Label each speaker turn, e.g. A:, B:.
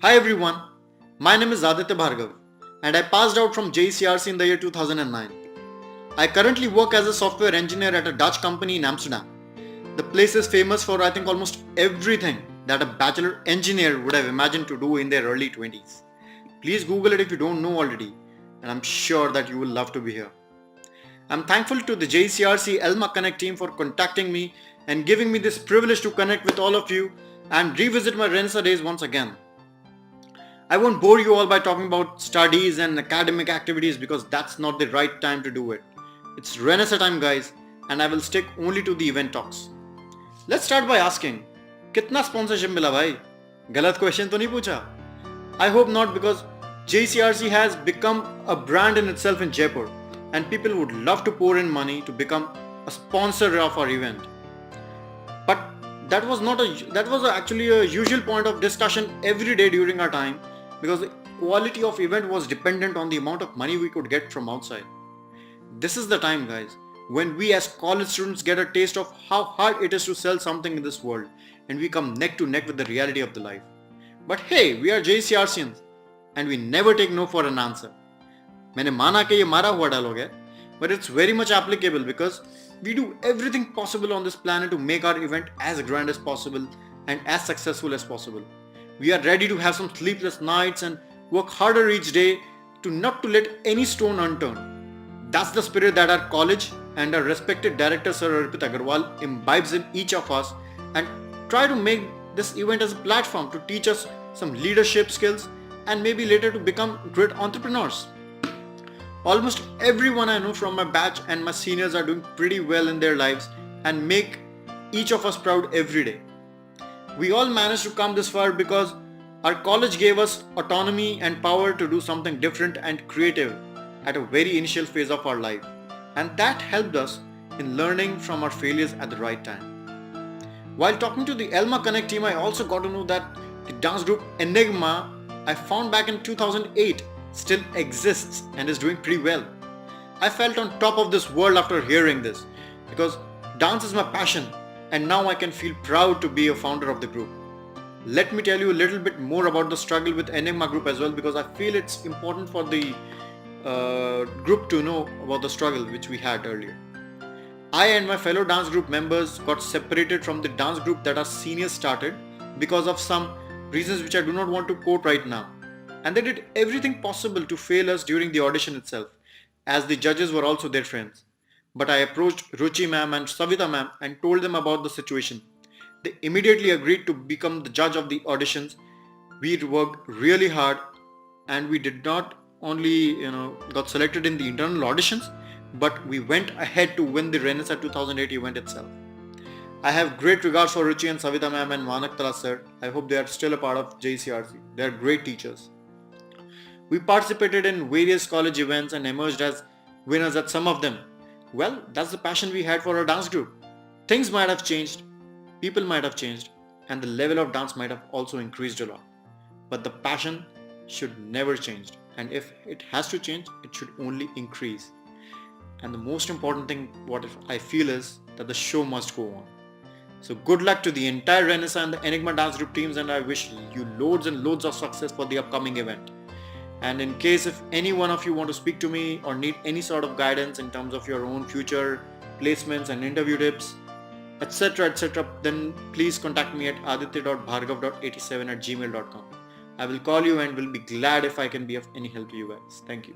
A: Hi everyone, my name is Aditya Bhargav and I passed out from JCRC in the year 2009. I currently work as a software engineer at a Dutch company in Amsterdam. The place is famous for I think almost everything that a bachelor engineer would have imagined to do in their early 20s. Please Google it if you don't know already, and I'm sure that you will love to be here. I'm thankful to the JCRC Elma Connect team for contacting me and giving me this privilege to connect with all of you and revisit my Renaissance days once again. I won't bore you all by talking about studies and academic activities because that's not the right time to do it. It's Renaissance time guys, and I will stick only to the event talks. Let's start by asking, कितना sponsorship मिला भाई? गलत question तो नहीं पूछा? I hope not because JCRC has become a brand in itself in Jaipur and people would love to pour in money to become a sponsor of our event. But that was actually a usual point of discussion every day during our time because the quality of event was dependent on the amount of money we could get from outside. This is the time guys when we as college students get a taste of how hard it is to sell something in this world and we come neck to neck with the reality of the life. But hey, we are JCRCians and we never take no for an answer. मैंने माना कि ये मारा हुआ dialogue है, but it's very much applicable because we do everything possible on this planet to make our event as grand as possible and as successful as possible. We are ready to have some sleepless nights and work harder each day not to let any stone unturned. That's the spirit that our college and our respected director Sir Arpit Agarwal imbibes in each of us and try to make this event as a platform to teach us some leadership skills and maybe later to become great entrepreneurs. Almost everyone I know from my batch and my seniors are doing pretty well in their lives and make each of us proud every day. We all managed to come this far because our college gave us autonomy and power to do something different and creative at a very initial phase of our life, and that helped us in learning from our failures at the right time. While talking to the Elma Connect team, I also got to know that the dance group Enigma I found back in 2008 still exists and is doing pretty well. I felt on top of this world after hearing this because dance is my passion and now I can feel proud to be a founder of the group. Let me tell you a little bit more about the struggle with Enigma group as well because I feel it's important for the group to know about the struggle which we had earlier. I and my fellow dance group members got separated from the dance group that our seniors started because of some reasons which I do not want to quote right now. And they did everything possible to fail us during the audition itself, as the judges were also their friends. But I approached Ruchi ma'am and Savita ma'am and told them about the situation. They immediately agreed to become the judge of the auditions. We worked really hard and we did not only got selected in the internal auditions, but we went ahead to win the Renaissance 2008 event itself. I have great regards for Ruchi and Savita ma'am and Manak Tala sir. I hope they are still a part of JCRC. They are great teachers. We participated in various college events and emerged as winners at some of them. Well, that's the passion we had for our dance group. Things might have changed, people might have changed, and the level of dance might have also increased a lot. But the passion should never change, and if it has to change, it should only increase. And the most important thing what I feel is that the show must go on. So good luck to the entire Renaissance and the Enigma dance group teams, and I wish you loads and loads of success for the upcoming event. And in case if any one of you want to speak to me or need any sort of guidance in terms of your own future placements and interview tips, etc., then please contact me at aditya.bhargav.87@gmail.com. I will call you and will be glad if I can be of any help to you guys. Thank you.